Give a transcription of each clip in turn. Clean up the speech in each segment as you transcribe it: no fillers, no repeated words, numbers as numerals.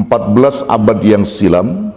14 abad yang silam,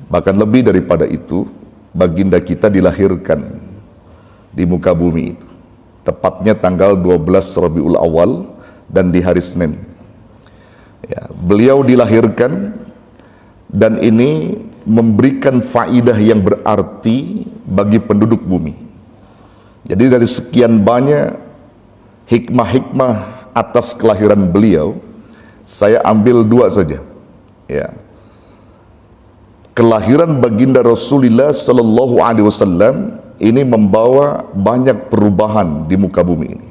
bahkan lebih daripada itu, baginda kita dilahirkan di muka bumi itu. Tepatnya tanggal 12 Rabiul Awal dan di hari Senin. Ya, beliau dilahirkan dan ini memberikan faidah yang berarti bagi penduduk bumi. Jadi dari sekian banyak hikmah-hikmah atas kelahiran beliau, saya ambil dua saja. Ya. Kelahiran baginda Rasulullah Sallallahu Alaihi Wasallam ini membawa banyak perubahan di muka bumi ini.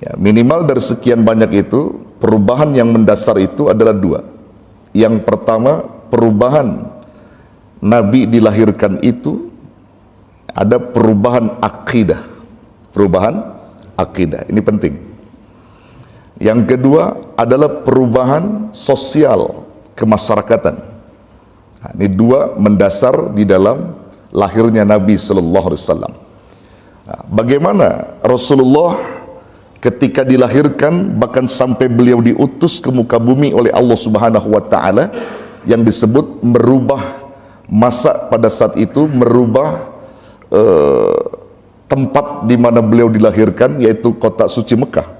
Ya, minimal dari sekian banyak itu, perubahan yang mendasar itu adalah dua. Yang pertama, perubahan Nabi dilahirkan itu ada perubahan akidah. Perubahan akidah, ini penting. Yang kedua adalah perubahan sosial kemasyarakatan. Nah, ini dua mendasar di dalam lahirnya Nabi Sallallahu Alaihi Wasallam. Nah, bagaimana Rasulullah ketika dilahirkan bahkan sampai beliau diutus ke muka bumi oleh Allah Subhanahu Wa Taala, yang disebut merubah masa pada saat itu, merubah tempat di mana beliau dilahirkan, yaitu kota suci Mekah.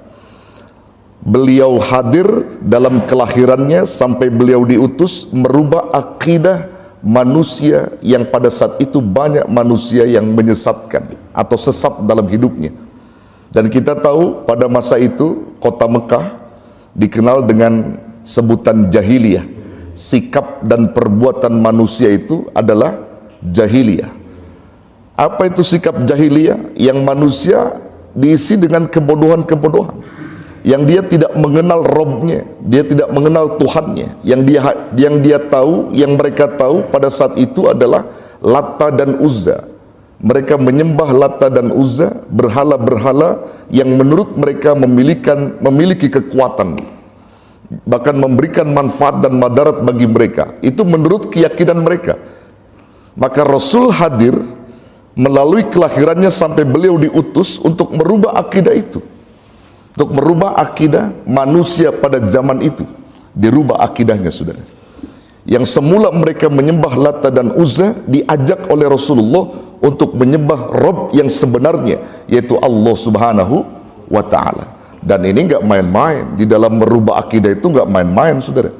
Beliau hadir dalam kelahirannya sampai beliau diutus merubah akidah manusia yang pada saat itu banyak manusia yang menyesatkan atau sesat dalam hidupnya. Dan kita tahu pada masa itu kota Mekah dikenal dengan sebutan jahiliyah. Sikap dan perbuatan manusia itu adalah jahiliyah. Apa itu sikap jahiliyah? Yang manusia diisi dengan kebodohan-kebodohan, yang dia tidak mengenal Robnya, dia tidak mengenal Tuhannya. Yang dia tahu, yang mereka tahu pada saat itu adalah Lata dan Uzza. Mereka menyembah Lata dan Uzza, berhala-berhala yang menurut mereka memiliki kekuatan, bahkan memberikan manfaat dan madarat bagi mereka. Itu menurut keyakinan mereka. Maka Rasul hadir melalui kelahirannya sampai beliau diutus untuk merubah akidah itu, untuk merubah akidah manusia pada zaman itu. Dirubah akidahnya, saudara. Yang semula mereka menyembah Lata dan Uzza, diajak oleh Rasulullah untuk menyembah Rabb yang sebenarnya, yaitu Allah Subhanahu Wa Ta'ala. Dan ini enggak main-main. Di dalam merubah akidah itu enggak main-main, saudara.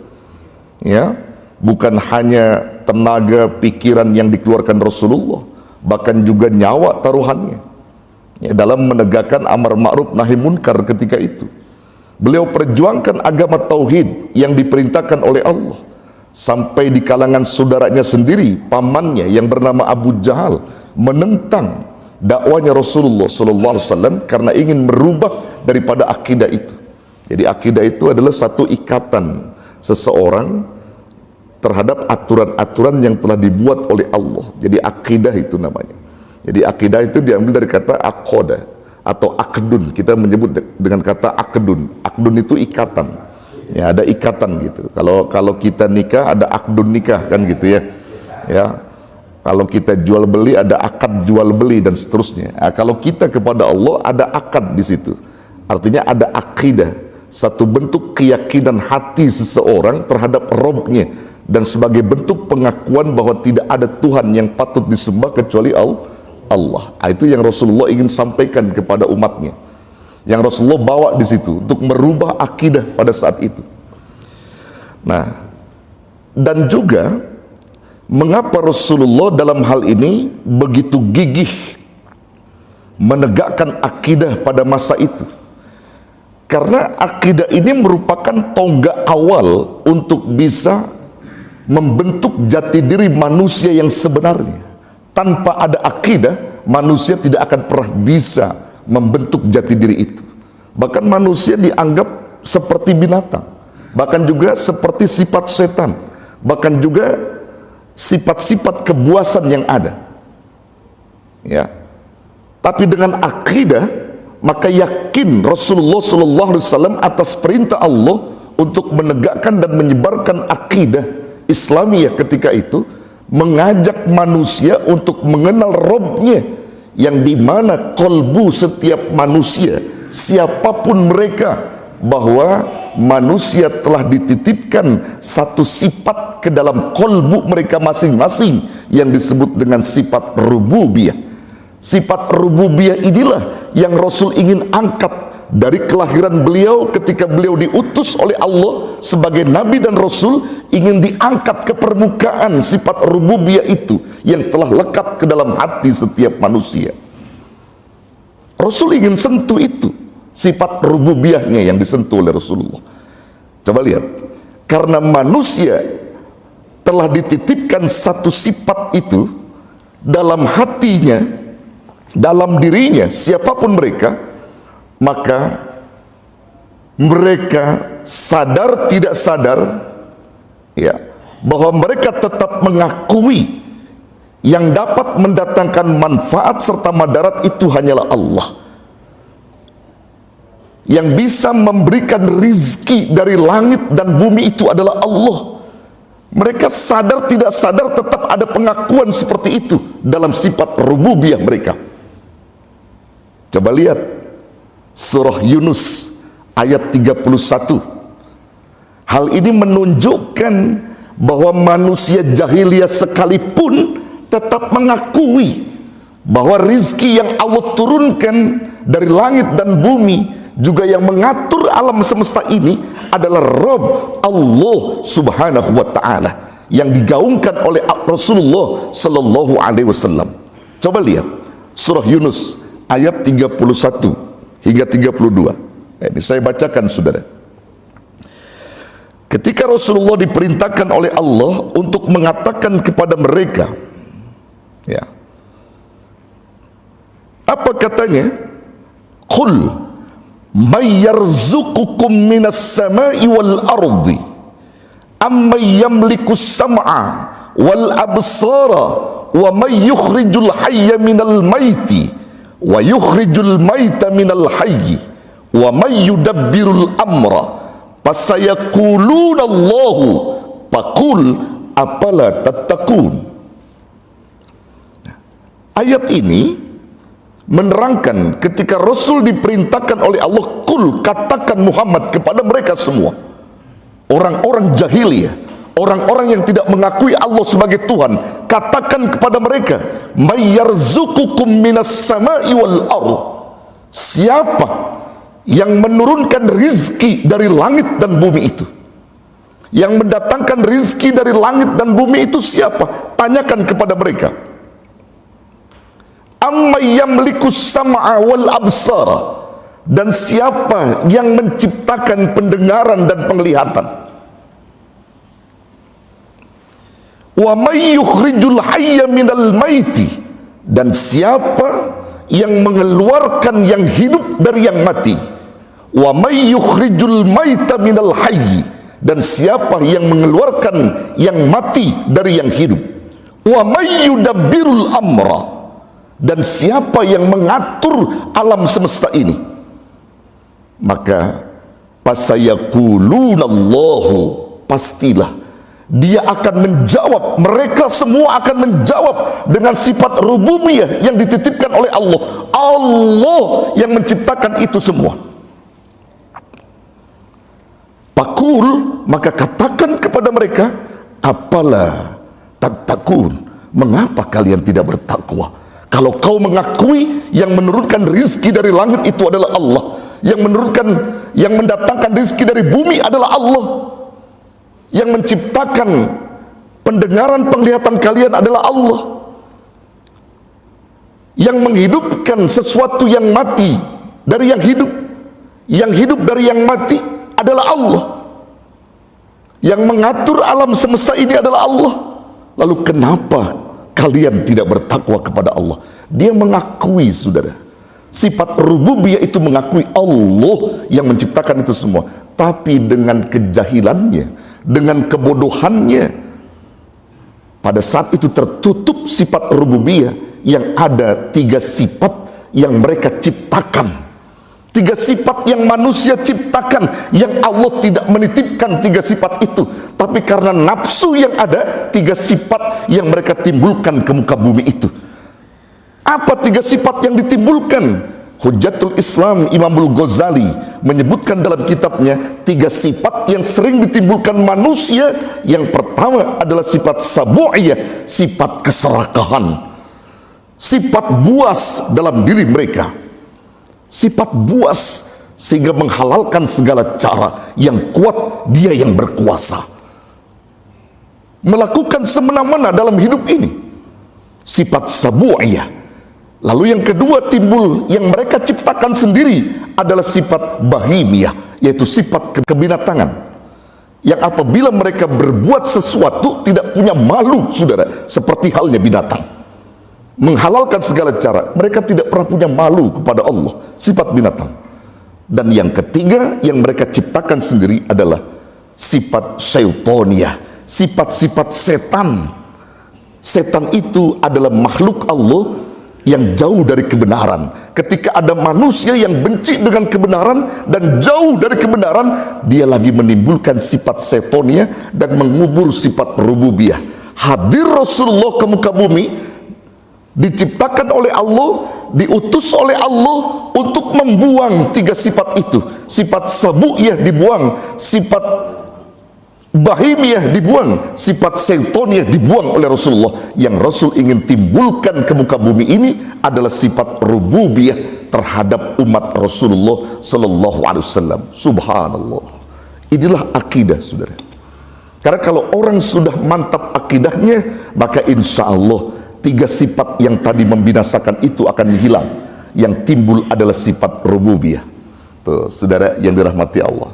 Ya, bukan hanya tenaga pikiran yang dikeluarkan Rasulullah, bahkan juga nyawa taruhannya. Ya, dalam menegakkan amar ma'ruf nahi munkar ketika itu. Beliau perjuangkan agama tauhid yang diperintahkan oleh Allah, sampai di kalangan saudaranya sendiri, pamannya yang bernama Abu Jahal, menentang dakwanya Rasulullah Sallallahu Alaihi Wasallam karena ingin merubah daripada akidah itu. Jadi akidah itu adalah satu ikatan seseorang terhadap aturan-aturan yang telah dibuat oleh Allah. Jadi akidah itu namanya. Jadi akidah itu diambil dari kata aqoda atau akdun. Kita menyebut dengan kata akdun. Akdun itu ikatan. Ya, ada ikatan gitu. Kalau kita nikah ada akdun nikah kan gitu ya. Ya. Kalau kita jual beli ada akad jual beli dan seterusnya. Nah, kalau kita kepada Allah ada akad di situ. Artinya ada akidah, satu bentuk keyakinan hati seseorang terhadap Robnya, dan sebagai bentuk pengakuan bahwa tidak ada Tuhan yang patut disembah kecuali Allah. Itu yang Rasulullah ingin sampaikan kepada umatnya, yang Rasulullah bawa di situ untuk merubah akidah pada saat itu. Nah, dan juga mengapa Rasulullah dalam hal ini begitu gigih menegakkan akidah pada masa itu? Karena akidah ini merupakan tonggak awal untuk bisa membentuk jati diri manusia yang sebenarnya. Tanpa ada akidah, manusia tidak akan pernah bisa membentuk jati diri itu. Bahkan manusia dianggap seperti binatang, bahkan juga seperti sifat setan, bahkan juga sifat-sifat kebuasan yang ada. Ya. Tapi dengan akidah, maka yakin Rasulullah Sallallahu Alaihi Wasallam atas perintah Allah untuk menegakkan dan menyebarkan akidah Islamiyah ketika itu, mengajak manusia untuk mengenal Robnya, yang dimana kolbu setiap manusia, siapapun mereka, bahwa manusia telah dititipkan satu sifat ke dalam kolbu mereka masing-masing yang disebut dengan sifat rububiyah. Sifat rububiyah inilah yang Rasul ingin angkat dari kelahiran beliau ketika beliau diutus oleh Allah sebagai Nabi dan Rasul, ingin diangkat ke permukaan sifat rububiyah itu yang telah lekat ke dalam hati setiap manusia. Rasul ingin sentuh itu, sifat rububiyahnya yang disentuh oleh Rasulullah. Coba lihat, karena manusia telah dititipkan satu sifat itu dalam hatinya, dalam dirinya, siapapun mereka, maka mereka sadar tidak sadar ya, bahwa mereka tetap mengakui yang dapat mendatangkan manfaat serta madarat itu hanyalah Allah. Yang bisa memberikan rizki dari langit dan bumi itu adalah Allah. Mereka sadar tidak sadar tetap ada pengakuan seperti itu dalam sifat rububiyah mereka. Coba lihat surah Yunus ayat 31. Hal ini menunjukkan bahwa manusia jahiliyah sekalipun tetap mengakui bahwa rizki yang Allah turunkan dari langit dan bumi, juga yang mengatur alam semesta ini adalah Rabb Allah subhanahu wa ta'ala, yang digaungkan oleh Rasulullah sallallahu alaihi wasallam. Coba lihat surah Yunus ayat 31 hingga 32. Ini saya bacakan, saudara. Ketika Rasulullah diperintahkan oleh Allah untuk mengatakan kepada mereka, ya, apa katanya? Qul may yarzuqukum minas samai wal ardi amman yamlikus sam'a wal absara wa may yukhrijul hayya minal maiti wa yukhrijul maita minal hayyi wa may yudabbirul amra fasayaquluna Allahu faqul afala tattaqun. Ayat ini menerangkan ketika Rasul diperintahkan oleh Allah, kul, katakan Muhammad kepada mereka semua, orang-orang jahiliyah, orang-orang yang tidak mengakui Allah sebagai Tuhan, katakan kepada mereka, may yarzuqukum minas samai wal ardh, siapa yang menurunkan rizki dari langit dan bumi itu, yang mendatangkan rizki dari langit dan bumi itu siapa? Tanyakan kepada mereka. Amma yamlikus sam'a wal absara, dan siapa yang menciptakan pendengaran dan penglihatan, wa may yukhrijul hayya minal maiti, dan siapa yang mengeluarkan yang hidup dari yang mati, wa may yukhrijul maita minal hayyi, dan siapa yang mengeluarkan yang mati dari yang hidup, wa may yudabbirul amra, dan siapa yang mengatur alam semesta ini. Maka pasayaqulunallahu, pastilah dia akan menjawab, mereka semua akan menjawab dengan sifat rububiyah yang dititipkan oleh Allah. Allah yang menciptakan itu semua. Pakul, maka katakan kepada mereka, apalah tattaqun, mengapa kalian tidak bertakwa? Kalau kau mengakui yang menurunkan rizki dari langit itu adalah Allah, yang menurunkan, yang mendatangkan rizki dari bumi adalah Allah, yang menciptakan pendengaran penglihatan kalian adalah Allah, yang menghidupkan sesuatu yang mati dari yang hidup dari yang mati adalah Allah, yang mengatur alam semesta ini adalah Allah. Lalu kenapa kalian tidak bertakwa kepada Allah? Dia mengakui, saudara, sifat rububiyah itu mengakui Allah yang menciptakan itu semua, tapi dengan kejahilannya, dengan kebodohannya, pada saat itu tertutup sifat rububiyah yang ada 3 sifat yang mereka ciptakan. 3 sifat yang manusia ciptakan, yang Allah tidak menitipkan 3 sifat itu, tapi karena nafsu yang ada, 3 sifat yang mereka timbulkan ke muka bumi itu. Apa 3 sifat yang ditimbulkan? Hujjatul Islam Imamul Ghazali menyebutkan dalam kitabnya 3 sifat yang sering ditimbulkan manusia. Yang pertama adalah sifat sabu'iyah, sifat keserakahan, sifat buas dalam diri mereka, sifat buas sehingga menghalalkan segala cara. Yang kuat dia yang berkuasa, melakukan semena-mena dalam hidup ini, sifat sabu'iyah. Lalu yang kedua timbul yang mereka ciptakan sendiri adalah sifat bahimiyah, yaitu sifat kebinatangan, yang apabila mereka berbuat sesuatu tidak punya malu, saudara, seperti halnya binatang, menghalalkan segala cara. Mereka tidak pernah punya malu kepada Allah, sifat binatang. Dan yang ketiga yang mereka ciptakan sendiri adalah sifat syaitoniyah, sifat-sifat setan. Setan itu adalah makhluk Allah yang jauh dari kebenaran. Ketika ada manusia yang benci dengan kebenaran dan jauh dari kebenaran, dia lagi menimbulkan sifat setonnya dan mengubur sifat rububiyah. Hadir Rasulullah ke muka bumi, diciptakan oleh Allah, diutus oleh Allah untuk membuang 3 sifat itu. Sifat sabu'iyah dibuang, sifat bahimiyah dibuang, sifat syaitoniyah dibuang oleh Rasulullah. Yang Rasul ingin timbulkan ke muka bumi ini adalah sifat rububiyah terhadap umat Rasulullah sallallahu alaihi wasallam. Subhanallah. Inilah akidah, saudara. Karena kalau orang sudah mantap akidahnya, maka insya Allah 3 sifat yang tadi membinasakan itu akan hilang. Yang timbul adalah sifat rububiyah. Tuh, saudara yang dirahmati Allah.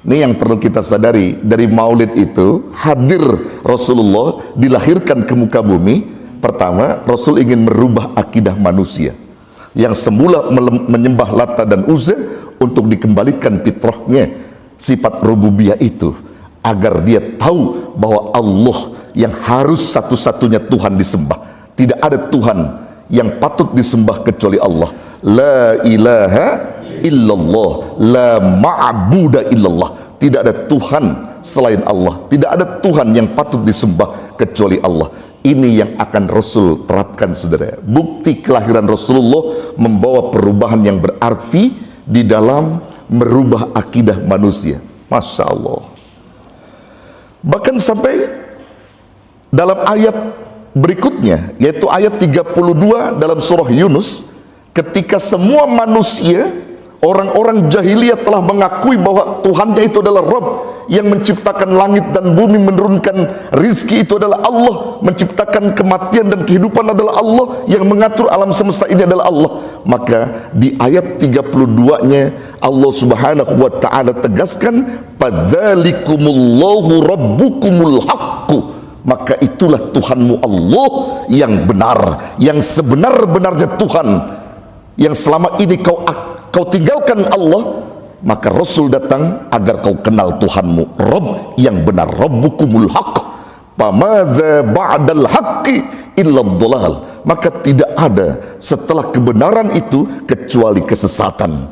Ini yang perlu kita sadari. Dari maulid itu hadir Rasulullah, dilahirkan ke muka bumi. Pertama, Rasul ingin merubah akidah manusia yang semula menyembah Lata dan Uzza, untuk dikembalikan fitrahnya, sifat rububiyah itu, agar dia tahu bahwa Allah yang harus satu-satunya Tuhan disembah. Tidak ada Tuhan yang patut disembah kecuali Allah. La ilaha illallah, la ma'buda illallah. Tidak ada Tuhan selain Allah. Tidak ada Tuhan yang patut disembah kecuali Allah. Ini yang akan Rasul terapkan, saudara. Bukti kelahiran Rasulullah membawa perubahan yang berarti di dalam merubah akidah manusia. Masya Allah. Bahkan sampai dalam ayat berikutnya, yaitu ayat 32 dalam surah Yunus, ketika semua manusia, orang-orang jahiliyah telah mengakui bahwa Tuhannya itu adalah Rabb yang menciptakan langit dan bumi, menurunkan rizki itu adalah Allah, menciptakan kematian dan kehidupan adalah Allah, yang mengatur alam semesta ini adalah Allah. Maka di ayat 32-nya Allah subhanahu wa ta'ala tegaskan, fadzalikumullahu rabbukumul haqqu, maka itulah Tuhanmu Allah yang benar, yang sebenar-benarnya Tuhan, yang selama ini kau tinggalkan Allah. Maka Rasul datang agar kau kenal Tuhanmu, Rabb yang benar, Rabbukumul haqq, famadza ba'dal haqqi illa dhalal. Maka tidak ada setelah kebenaran itu kecuali kesesatan.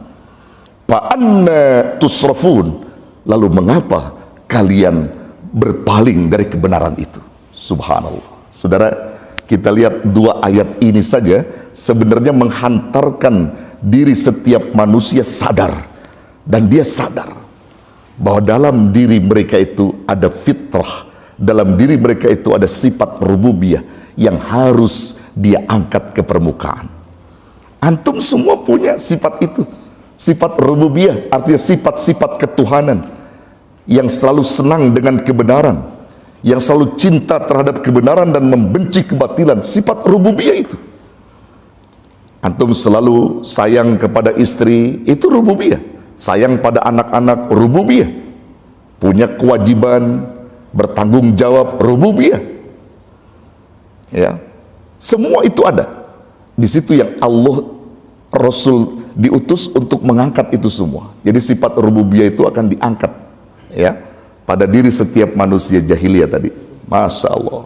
Fa anna tusrafun, lalu mengapa kalian berpaling dari kebenaran itu? Subhanallah. Saudara, kita lihat 2 ayat ini saja sebenarnya menghantarkan diri setiap manusia sadar, dan dia sadar bahwa dalam diri mereka itu ada fitrah, dalam diri mereka itu ada sifat rububiyah yang harus dia angkat ke permukaan. Antum semua punya sifat itu, sifat rububiyah, artinya sifat-sifat ketuhanan, yang selalu senang dengan kebenaran, yang selalu cinta terhadap kebenaran dan membenci kebatilan. Sifat rububiyah itu. Antum selalu sayang kepada istri, itu rububiyah. Sayang pada anak-anak, rububiyah. Punya kewajiban, bertanggung jawab, rububiyah. Ya, semua itu ada. Di situ yang Allah, Rasul diutus untuk mengangkat itu semua. Jadi sifat rububiyah itu akan diangkat, ya, pada diri setiap manusia jahiliyah tadi. Masya Allah.